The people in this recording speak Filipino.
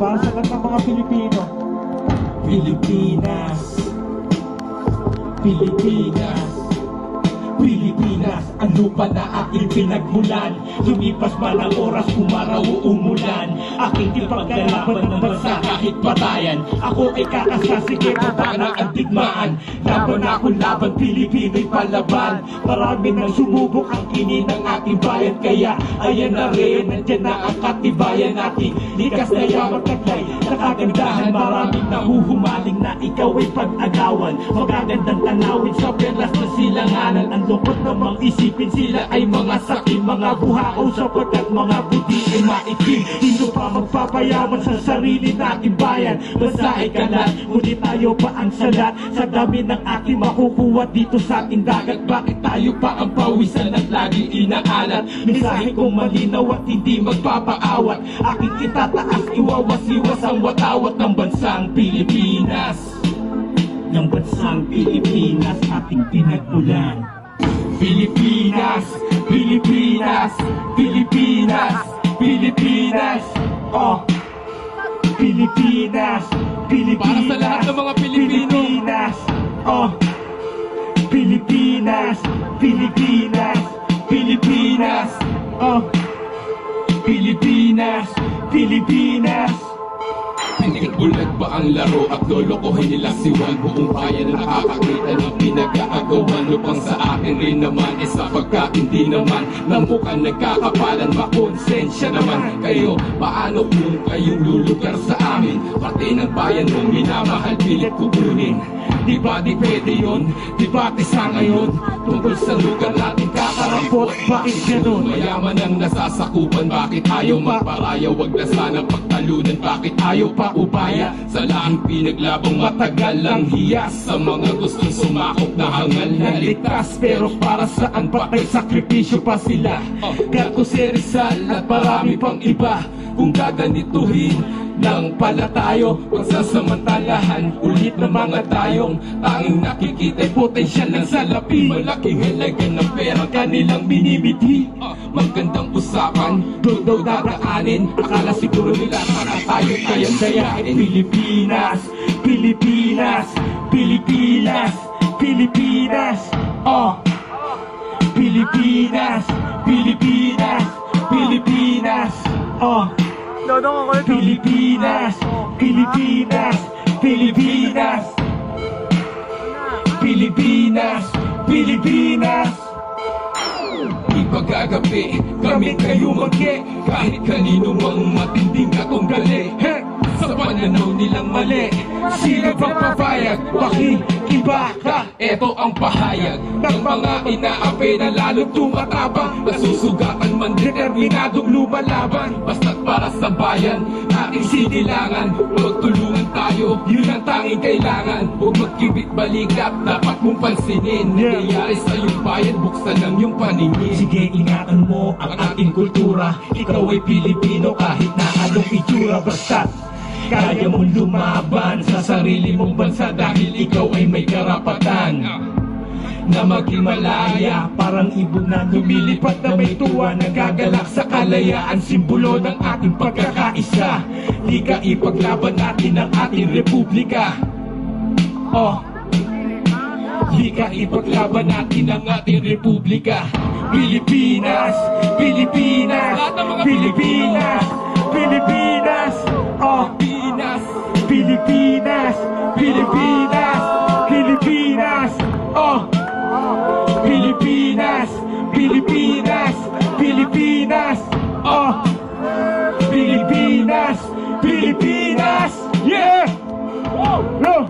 Para sa lahat ng mga Pilipino. Pilipinas, Pilipinas, Pilipinas, ang lupa na aking pinagmulan. Lumipas man ang oras, umaraw o umulan, aking ipaglalaban ng bansa kahit patayan. Ako ay kakasasigit para ang digmaan. Laban akong laban, Pilipino'y palaban. Marami nang sumubok ang kinin ng ating bayan. Kaya ayan na rin, nandyan na ang katibayan natin. Likas na yaman taglay, nakagandahan. Maraming nahuhumaling na ikaw ay pag-agawan. Magagandang tanawin sa perlas na silanganan. Ang lungkot namang isipin sila ay mga sakin, mga buhakaw sapagkat mga buti ay maitim. Sino pa magpapayaman sa sarili nating bayan? Bansa ay kalat, ngunit tayo pa ang salat. Sa dami ng ating makukuha dito sa ating dagat, bakit tayo pa ang pawisan at lagi inaalat? Mensahe kong malinaw at hindi magpapaawat. Aking itataas, iwawas-iwas ang watawat ng bansang Pilipinas. Ng bansang Pilipinas, ating pinagmulan. Pilipinas, Pilipinas, Pilipinas, Pilipinas, oh. Pilipinas, Pilipinas, para sa lahat ng mga Pilipino. Pilipinas, oh. Pilipinas, Pilipinas, Pilipinas, oh. Pilipinas, Pilipinas. Pinagbulag ba ang laro at lolokohin nila siwan? Buong bayan na nakakakita ng pinag-aagawan. Lupang sa akin rin naman, sapagkat hindi naman namukan nagkakapalan. Makonsensya naman kayo, paano kung kayong lulugar sa amin? Parte ng bayan mong minamahal, pilit kukunin. Di ba di pwede yun? Di ba sa ngayon? Tungkol sa lugar natin kakarampot, bakit ganun? Mayaman ang nasasakupan, bakit ayaw magparaya? Wag na sana pagtalunan, bakit ayaw pa upaya? Sa lahing pinaglabang matagal lang hiyas, sa mga gustong sumakop na hangal na ligtas. Pero para saan pa kay sakripisyo pa sila? Gato si Rizal at marami pang iba. Kung gaganituhin lang pala tayo, pagsasamantalahan ulit ng mga tayong tanging nakikita'y potensyal ng salapi. Malaking halaga ng pera kanilang binibidhi. Magandang usapan, doon daw dadaanin. Akala siguro nila sana tayo kayang dayain. Pilipinas, Pilipinas, Pilipinas, Pilipinas, oh. Pilipinas, Pilipinas, Pilipinas, oh. Pilipinas, Pilipinas, Pilipinas, Pilipinas, Pilipinas. Ipagagabi, kami kayo magke, kahit kanino mang matinding akong gali. Sa pananaw nilang mali, sino bang papayag? Pakikiba ka, eto ang pahayag ng mga inaapi na lalong tumatabang. Nasusugatan man, determinadong lumalaban. Basta't para sa bayan, ating sinilangan. Magtulungan tayo, yun ang tanging kailangan. Huwag magkibit balikat, dapat mong pansinin. Nangyayari sa iyong bayan, buksan ang iyong paningin. Sige, ingatan mo ang ating kultura. Ikaw ay Pilipino kahit na anong itsura. Basta't kaya mong lumaban sa sarili mong bansa, dahil ikaw ay may karapatan na maging malaya. Parang ibon na lumilipad na may tuwa, nagagalak sa kalayaan, simbolo ng ating pagkakaisa. Lika ipaglaban natin ang ating republika, oh. Lika ipaglaban natin ang ating republika. Pilipinas, Pilipinas, Pilipinas, Pilipinas, oh. Pilipinas, Pilipinas, Pilipinas, oh. Pilipinas, Pilipinas, Pilipinas, oh. Pilipinas, Pilipinas, yeah. No.